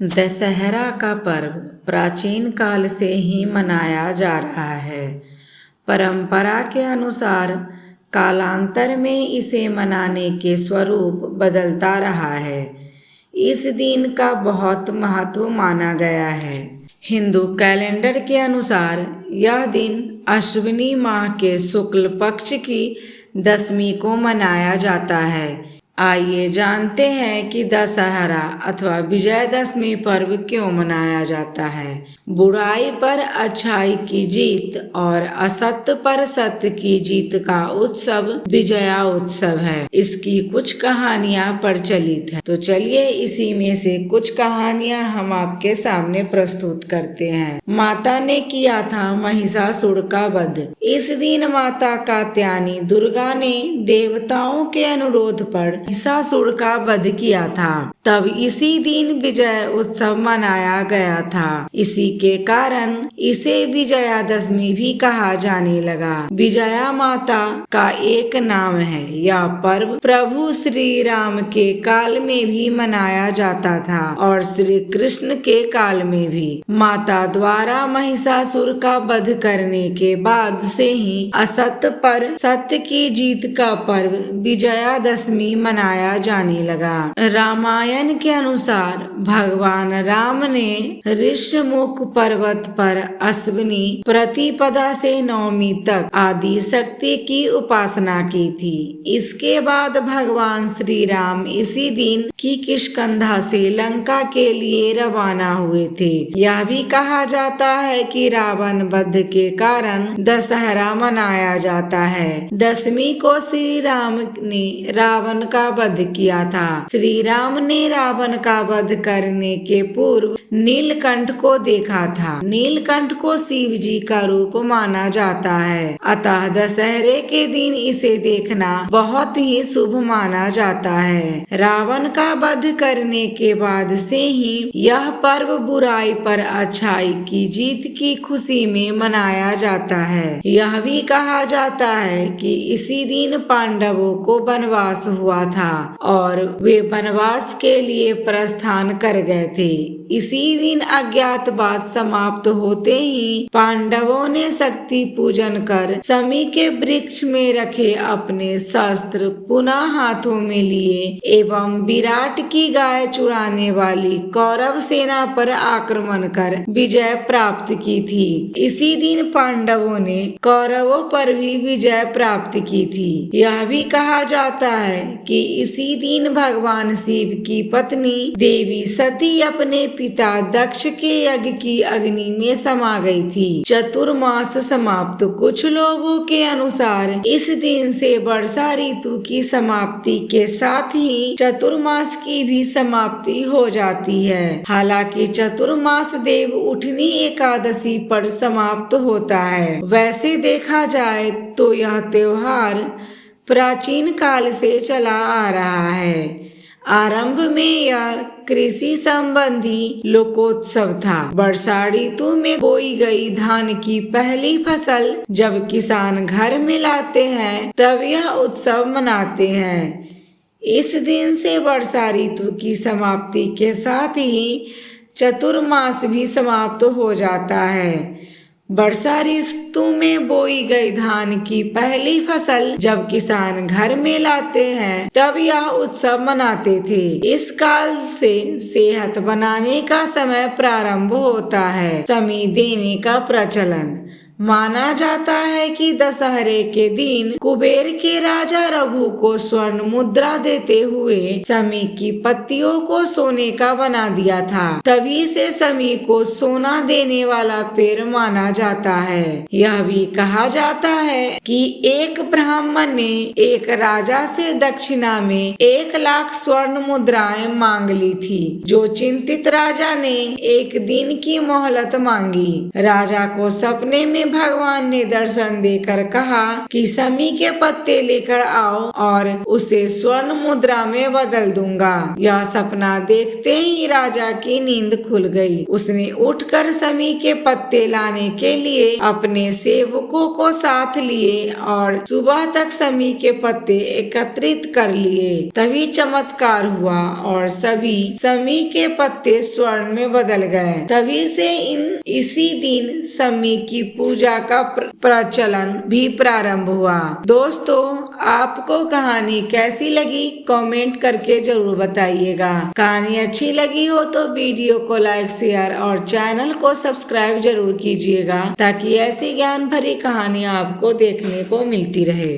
दशहरा का पर्व प्राचीन काल से ही मनाया जा रहा है। परंपरा के अनुसार कालांतर में इसे मनाने के स्वरूप बदलता रहा है। इस दिन का बहुत महत्व माना गया है। हिंदू कैलेंडर के अनुसार यह दिन अश्विनी माह के शुक्ल पक्ष की दशमी को मनाया जाता है। आइए जानते हैं कि दशहरा अथवा विजयदशमी पर्व क्यों मनाया जाता है। बुराई पर अच्छाई की जीत और असत्य पर सत्य की जीत का उत्सव विजया उत्सव है। इसकी कुछ कहानियां प्रचलित है, तो चलिए इसी में से कुछ कहानियां हम आपके सामने प्रस्तुत करते हैं। माता ने किया था महिषासुर का वध। इस दिन माता कात्यायनी दुर्गा ने देवताओं के अनुरोध पर महिषासुर का वध किया था। तब इसी दिन विजय उत्सव मनाया गया था। इसी के कारण इसे विजयादशमी भी कहा जाने लगा। विजया माता का एक नाम है। यह पर्व प्रभु श्री राम के काल में भी मनाया जाता था और श्री कृष्ण के काल में भी। माता द्वारा महिषासुर का वध करने के बाद से ही असत्य पर सत्य की जीत का पर्व विजयादशमी मनाया जाने लगा। रामायण के अनुसार भगवान राम ने ऋषमुख पर्वत पर अश्विनी प्रतिपदा से नवमी तक आदि शक्ति की उपासना की थी। इसके बाद भगवान श्री राम इसी दिन की किष्किंधा से लंका के लिए रवाना हुए थे। यह भी कहा जाता है कि रावण वध के कारण दशहरा मनाया जाता है। दशमी को श्री राम ने रावण का वध किया था। श्री राम ने रावण का वध करने के पूर्व नीलकंठ को देखा था। नीलकंठ को शिव जी का रूप माना जाता है, अतः दशहरे के दिन इसे देखना बहुत ही शुभ माना जाता है। रावण का वध करने के बाद से ही यह पर्व बुराई पर अच्छाई की जीत की खुशी में मनाया जाता है। यह भी कहा जाता है कि इसी दिन पांडवों को वनवास हुआ था और वे वनवास के लिए प्रस्थान कर गए थे। इसी दिन अज्ञातवास समाप्त होते ही पांडवों ने शक्ति पूजन कर शमी के वृक्ष में रखे अपने शस्त्र पुनः हाथों में लिए एवं विराट की गाय चुराने वाली कौरव सेना पर आक्रमण कर विजय प्राप्त की थी। इसी दिन पांडवों ने कौरवों पर भी विजय प्राप्त की थी। यह भी कहा जाता है कि इसी दिन भगवान शिव की पत्नी देवी सती अपने पिता दक्ष के यज्ञ की अग्नि में समा गई थी। चतुर्मास समाप्त। कुछ लोगों के अनुसार इस दिन से वर्षा ऋतु की समाप्ति के साथ ही चतुर्मास की भी समाप्ति हो जाती है। हालांकि चतुर्मास देव उठनी एकादशी पर समाप्त होता है। वैसे देखा जाए तो यह त्योहार प्राचीन काल से चला आ रहा है। आरंभ में यह कृषि संबंधी लोकोत्सव था। वर्षा ऋतु में बोई गई धान की पहली फसल जब किसान घर में लाते हैं तब यह उत्सव मनाते हैं। इस दिन से वर्षा ऋतु की समाप्ति के साथ ही चतुर्मास भी समाप्त हो जाता है। वर्षा ऋतु में बोई गई धान की पहली फसल जब किसान घर में लाते हैं तब यह उत्सव मनाते थे। इस काल से सेहत बनाने का समय प्रारंभ होता है। शमी देने का प्रचलन माना जाता है कि दशहरे के दिन कुबेर के राजा रघु को स्वर्ण मुद्रा देते हुए शमी की पत्तियों को सोने का बना दिया था। तभी से शमी को सोना देने वाला पेड़ माना जाता है। यह भी कहा जाता है कि एक ब्राह्मण ने एक राजा से दक्षिणा में 1,00,000 स्वर्ण मुद्राएं मांग ली थी। जो चिंतित राजा ने एक दिन की मोहलत मांगी। राजा को सपने में भगवान ने दर्शन देकर कहा कि समी के पत्ते लेकर आओ और उसे स्वर्ण मुद्रा में बदल दूंगा। यह सपना देखते ही राजा की नींद खुल गई। उसने उठकर समी के पत्ते लाने के लिए अपने सेवकों को साथ लिए और सुबह तक समी के पत्ते एकत्रित कर लिए। तभी चमत्कार हुआ और सभी समी के पत्ते स्वर्ण में बदल गए। तभी से इसी दिन समी की पूजा का प्रचलन भी प्रारंभ हुआ। दोस्तों, आपको कहानी कैसी लगी कमेंट करके जरूर बताइएगा। कहानी अच्छी लगी हो तो वीडियो को लाइक, शेयर और चैनल को सब्सक्राइब जरूर कीजिएगा ताकि ऐसी ज्ञान भरी कहानियाँ आपको देखने को मिलती रहे।